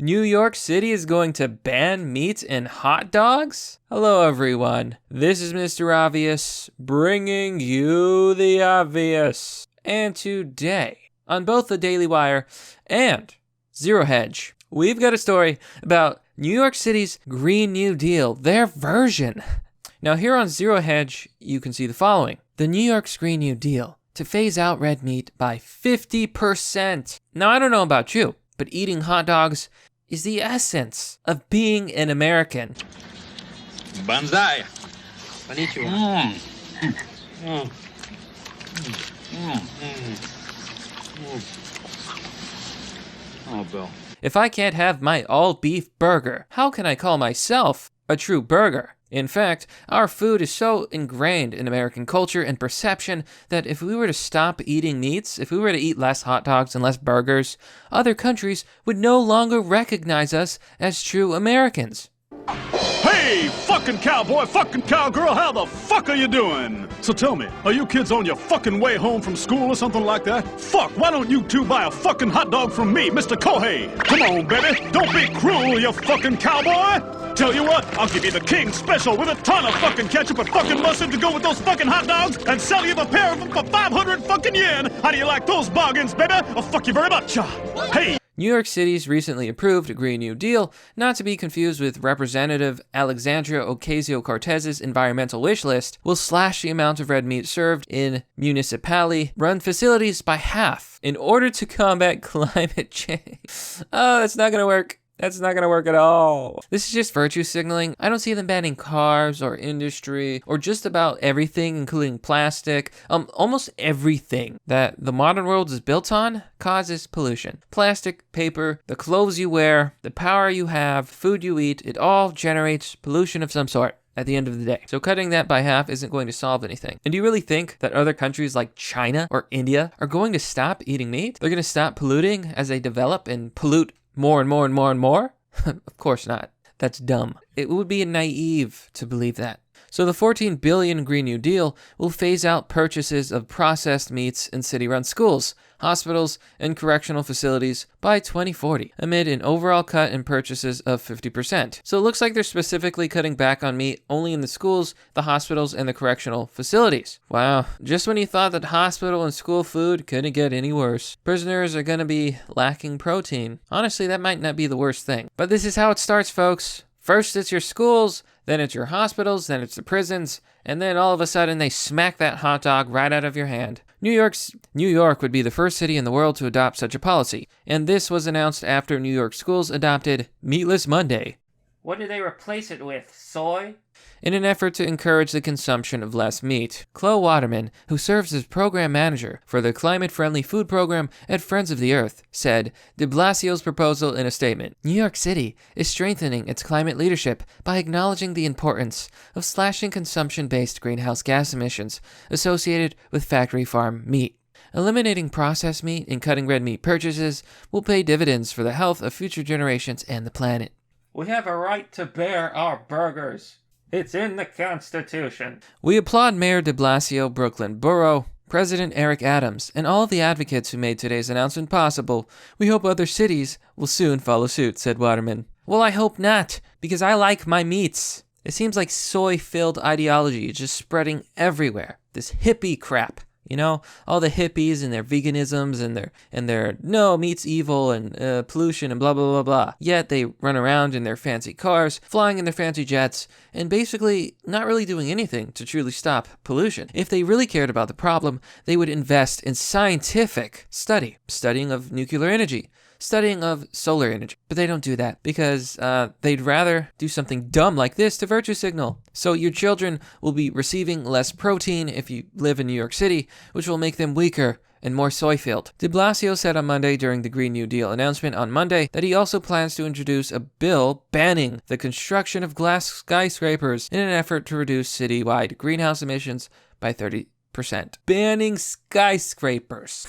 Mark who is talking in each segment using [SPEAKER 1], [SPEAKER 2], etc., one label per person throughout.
[SPEAKER 1] New York City is going to ban meat in hot dogs? Hello everyone, this is Mr. Obvious, bringing you the obvious. And today, on both the Daily Wire and Zero Hedge, we've got a story about New York City's Green New Deal, their version. Now here on Zero Hedge, you can see the following. The New York's Green New Deal to phase out red meat by 50%. Now I don't know about you, but eating hot dogs is the essence of being an American.
[SPEAKER 2] Banzai.
[SPEAKER 3] Konnichiwa.
[SPEAKER 2] Oh, Bill.
[SPEAKER 1] If I can't have my all-beef burger, how can I call myself a true burger? In fact, our food is so ingrained in American culture and perception that if we were to stop eating meats, if we were to eat less hot dogs and less burgers, other countries would no longer recognize us as true Americans.
[SPEAKER 4] Hey, fucking cowboy, fucking cowgirl, how the fuck are you doing? So tell me, are you kids on your fucking way home from school or something like that? Fuck, why don't you two buy a fucking hot dog from me, Mr. Kohei? Come on, baby, don't be cruel, you fucking cowboy. Tell you what, I'll give you the King Special with a ton of fucking ketchup and fucking mustard to go with those fucking hot dogs and sell you a pair of them for 500 fucking yen. How do you like those bargains, baby? Oh, fuck you very much. Hey.
[SPEAKER 1] New York City's recently approved Green New Deal, not to be confused with Representative Alexandria Ocasio-Cortez's environmental wish list, will slash the amount of red meat served in municipally-run facilities by half in order to combat climate change. Oh, that's not gonna work. That's not gonna work at all. This is just virtue signaling. I don't see them banning cars or industry or just about everything, including plastic. Almost everything that the modern world is built on causes pollution. Plastic, paper, the clothes you wear, the power you have, food you eat, it all generates pollution of some sort at the end of the day. So cutting that by half isn't going to solve anything. And do you really think that other countries like China or India are going to stop eating meat? They're going to stop polluting as they develop and pollute more and more and more and more? Of course not. That's dumb. It would be naive to believe that. So the $14 billion Green New Deal will phase out purchases of processed meats in city-run schools, hospitals, and correctional facilities by 2040, amid an overall cut in purchases of 50%. So it looks like they're specifically cutting back on meat only in the schools, the hospitals, and the correctional facilities. Wow, just when you thought that hospital and school food couldn't get any worse. Prisoners are gonna be lacking protein. Honestly, that might not be the worst thing. But this is how it starts, folks. First it's your schools, then it's your hospitals, then it's the prisons, and then all of a sudden they smack that hot dog right out of your hand. New York would be the first city in the world to adopt such a policy, and this was announced after New York schools adopted Meatless Monday.
[SPEAKER 5] What did they replace it with? Soy?
[SPEAKER 1] In an effort to encourage the consumption of less meat. Chloe Waterman, who serves as program manager for the climate-friendly food program at Friends of the Earth, said de Blasio's proposal in a statement. New York City is strengthening its climate leadership by acknowledging the importance of slashing consumption-based greenhouse gas emissions associated with factory farm meat. Eliminating processed meat and cutting red meat purchases will pay dividends for the health of future generations and the planet.
[SPEAKER 5] We have a right to bear our burgers. It's in the Constitution.
[SPEAKER 1] We applaud Mayor de Blasio, Brooklyn Borough, President Eric Adams, and all the advocates who made today's announcement possible. We hope other cities will soon follow suit, said Waterman. Well, I hope not, because I like my meats. It seems like soy-filled ideology is just spreading everywhere. This hippie crap. You know, all the hippies and their veganisms and their no, meat's evil and pollution and blah, blah, blah, blah. Yet they run around in their fancy cars, flying in their fancy jets, and basically not really doing anything to truly stop pollution. If they really cared about the problem, they would invest in scientific studying of nuclear energy, studying of solar energy. But they don't do that because they'd rather do something dumb like this to virtue signal. So your children will be receiving less protein if you live in New York City, which will make them weaker and more soy-filled. De Blasio said on Monday during the Green New Deal announcement on Monday that he also plans to introduce a bill banning the construction of glass skyscrapers in an effort to reduce citywide greenhouse emissions by 30%. Banning skyscrapers.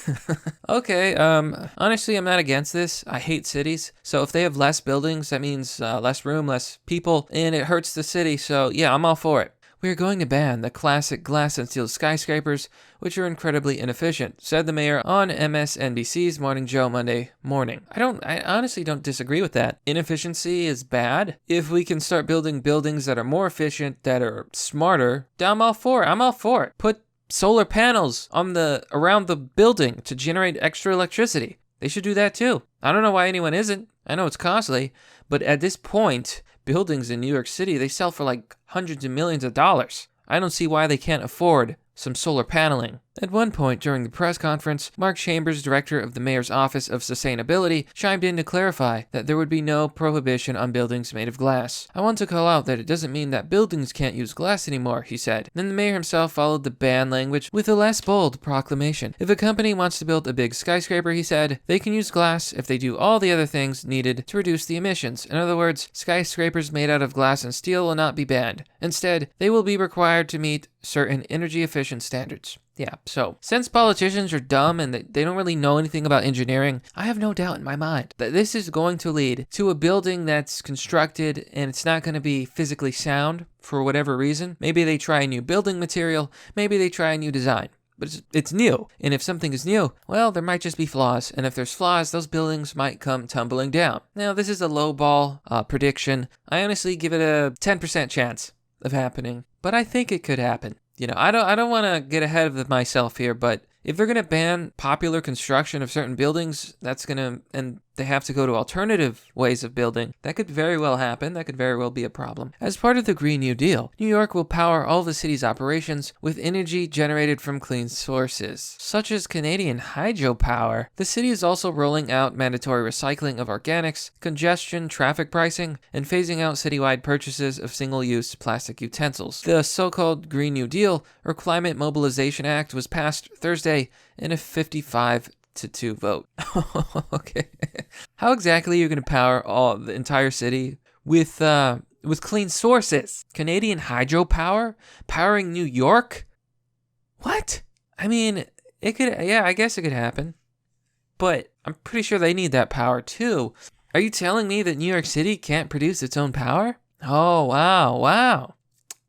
[SPEAKER 1] Okay, honestly, I'm not against this. I hate cities. So if they have less buildings, that means less room, less people, and it hurts the city. So yeah, I'm all for it. "We are going to ban the classic glass and steel skyscrapers, which are incredibly inefficient," said the mayor on MSNBC's Morning Joe Monday morning. I honestly don't disagree with that. Inefficiency is bad. If we can start building buildings that are more efficient, that are smarter, I'm all for it. I'm all for it. Put solar panels around the building to generate extra electricity. They should do that too. I don't know why anyone isn't. I know it's costly, but at this point, buildings in New York City, they sell for like hundreds of millions of dollars. I don't see why they can't afford some solar paneling. At one point during the press conference, Mark Chambers, director of the mayor's Office of Sustainability, chimed in to clarify that there would be no prohibition on buildings made of glass. "I want to call out that it doesn't mean that buildings can't use glass anymore," he said. Then the mayor himself followed the ban language with a less bold proclamation. "If a company wants to build a big skyscraper," he said, "they can use glass if they do all the other things needed to reduce the emissions. In other words, skyscrapers made out of glass and steel will not be banned. Instead, they will be required to meet certain energy efficient standards." Yeah, so since politicians are dumb and they don't really know anything about engineering, I have no doubt in my mind that this is going to lead to a building that's constructed and it's not going to be physically sound for whatever reason. Maybe they try a new building material, maybe they try a new design. But it's new, and if something is new, well, there might just be flaws, and if there's flaws, those buildings might come tumbling down. Now, this is a lowball prediction. I honestly give it a 10% chance of happening, but I think it could happen. You know, I don't want to get ahead of myself here, but if they're going to ban popular construction of certain buildings, and they have to go to alternative ways of building, that could very well happen. That could very well be a problem. As part of the Green New Deal, New York will power all the city's operations with energy generated from clean sources, such as Canadian hydropower. The city is also rolling out mandatory recycling of organics, congestion, traffic pricing, and phasing out citywide purchases of single-use plastic utensils. The so-called Green New Deal, or Climate Mobilization Act, was passed Thursday in a 55-2 vote. Okay. How exactly are you going to power the entire city with clean sources? Canadian hydropower? Powering New York? What? I mean, it could, yeah, I guess it could happen. But I'm pretty sure they need that power too. Are you telling me that New York City can't produce its own power? Oh, wow.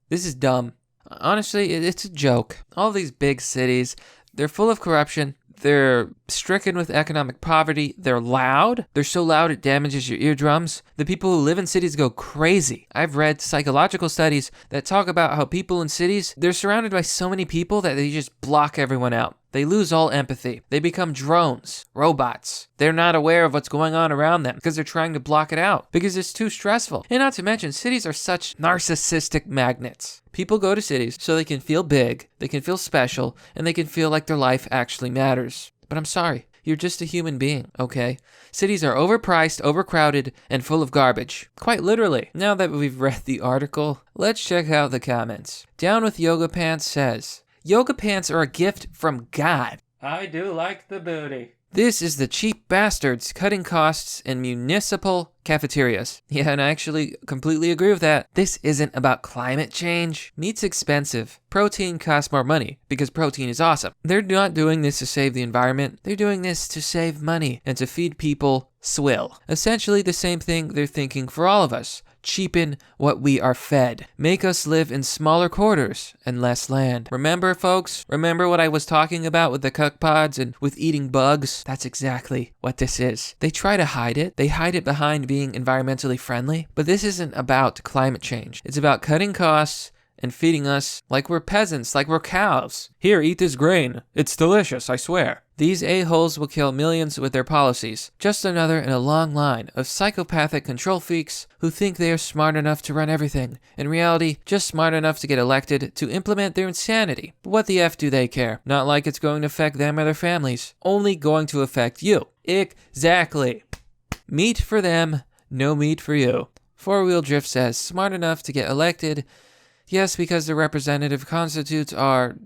[SPEAKER 1] This is dumb. Honestly, it's a joke. All these big cities, they're full of corruption. They're stricken with economic poverty. They're loud. They're so loud it damages your eardrums. The people who live in cities go crazy. I've read psychological studies that talk about how people in cities, they're surrounded by so many people that they just block everyone out. They lose all empathy. They become drones, robots. They're not aware of what's going on around them because they're trying to block it out because it's too stressful. And not to mention, cities are such narcissistic magnets. People go to cities so they can feel big, they can feel special, and they can feel like their life actually matters. But I'm sorry, you're just a human being, okay? Cities are overpriced, overcrowded, and full of garbage. Quite literally. Now that we've read the article, let's check out the comments. Down with Yoga Pants says, "Yoga pants are a gift from God.
[SPEAKER 5] I do like the booty.
[SPEAKER 1] This is the cheap bastards cutting costs in municipal cafeterias." Yeah, and I actually completely agree with that. This isn't about climate change. Meat's expensive. Protein costs more money because protein is awesome. They're not doing this to save the environment. They're doing this to save money and to feed people swill. Essentially the same thing they're thinking for all of us. Cheapen what we are fed. Make us live in smaller quarters and less land. Remember, folks? Remember what I was talking about with the cuck pods and with eating bugs? That's exactly what this is. They try to hide it. They hide it behind being environmentally friendly. But this isn't about climate change. It's about cutting costs and feeding us like we're peasants, like we're cows. Here, eat this grain. It's delicious, I swear. These a-holes will kill millions with their policies. Just another in a long line of psychopathic control freaks who think they are smart enough to run everything. In reality, just smart enough to get elected to implement their insanity. But what the F do they care? Not like it's going to affect them or their families. Only going to affect you. Exactly. Meat for them, no meat for you. Four Wheel Drift says, smart enough to get elected. Yes, because the representative constitutes are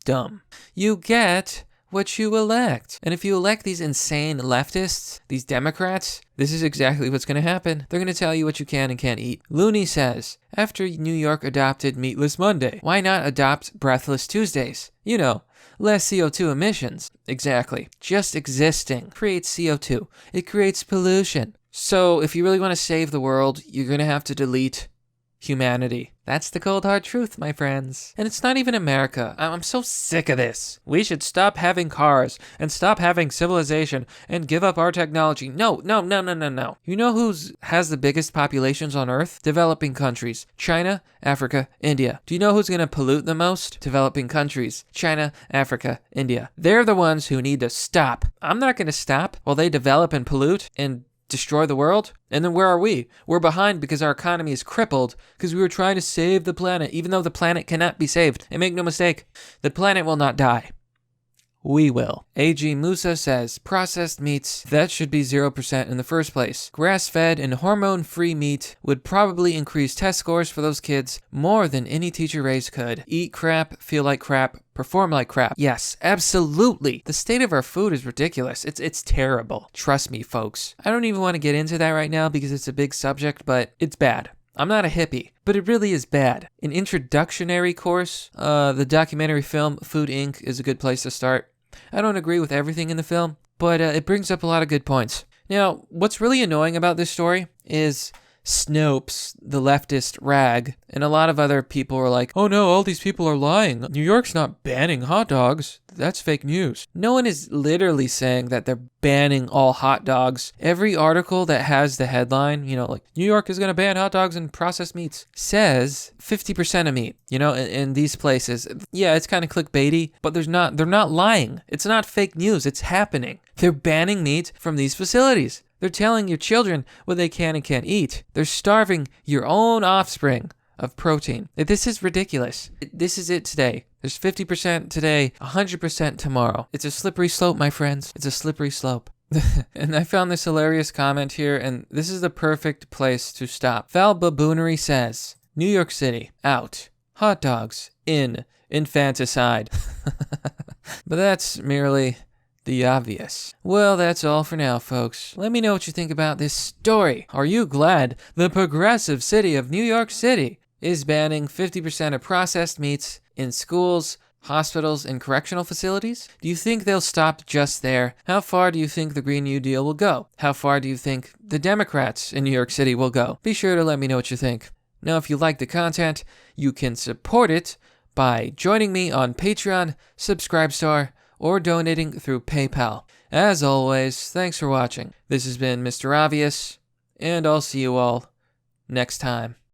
[SPEAKER 1] dumb. You get what you elect. And if you elect these insane leftists, these Democrats, this is exactly what's going to happen. They're going to tell you what you can and can't eat. Looney says, after New York adopted Meatless Monday, why not adopt Breathless Tuesdays? You know, less CO2 emissions. Exactly. Just existing creates CO2. It creates pollution. So if you really want to save the world, you're going to have to delete humanity. That's the cold hard truth, my friends. And it's not even America. I'm so sick of this. We should stop having cars and stop having civilization and give up our technology. No. You know who's has the biggest populations on Earth? Developing countries. China, Africa, India. Do you know who's going to pollute the most? Developing countries. China, Africa, India. They're the ones who need to stop. I'm not going to stop while they develop and pollute and destroy the world. And then where are we? We're behind because our economy is crippled because we were trying to save the planet, even though the planet cannot be saved. And make no mistake, the planet will not die. We will. A.G. Musa says, processed meats, that should be 0% in the first place. Grass-fed and hormone-free meat would probably increase test scores for those kids more than any teacher raised could. Eat crap, feel like crap, perform like crap. Yes, absolutely. The state of our food is ridiculous. It's terrible. Trust me, folks. I don't even want to get into that right now because it's a big subject, but it's bad. I'm not a hippie, but it really is bad. An introductionary course, the documentary film Food Inc. is a good place to start. I don't agree with everything in the film, but it brings up a lot of good points. Now, what's really annoying about this story is Snopes, the leftist rag, and a lot of other people are like, oh no, all these people are lying. New York's not banning hot dogs. That's fake news. No one is literally saying that they're banning all hot dogs. Every article that has the headline, like New York is going to ban hot dogs and processed meats, says 50% of meat, in these places. Yeah, it's kind of clickbaity, but they're not lying. It's not fake news. It's happening. They're banning meat from these facilities. They're telling your children what they can and can't eat. They're starving your own offspring of protein. This is ridiculous. This is it today. There's 50% today, 100% tomorrow. It's a slippery slope, my friends. It's a slippery slope. And I found this hilarious comment here, and this is the perfect place to stop. Val Baboonery says, New York City, out. Hot dogs, in. Infanticide. But that's merely the obvious. Well, that's all for now, folks. Let me know what you think about this story. Are you glad the progressive city of New York City is banning 50% of processed meats in schools, hospitals, and correctional facilities? Do you think they'll stop just there? How far do you think the Green New Deal will go? How far do you think the Democrats in New York City will go? Be sure to let me know what you think. Now, if you like the content, you can support it by joining me on Patreon, Subscribestar, or donating through PayPal. As always, thanks for watching. This has been Mr. Obvious, and I'll see you all next time.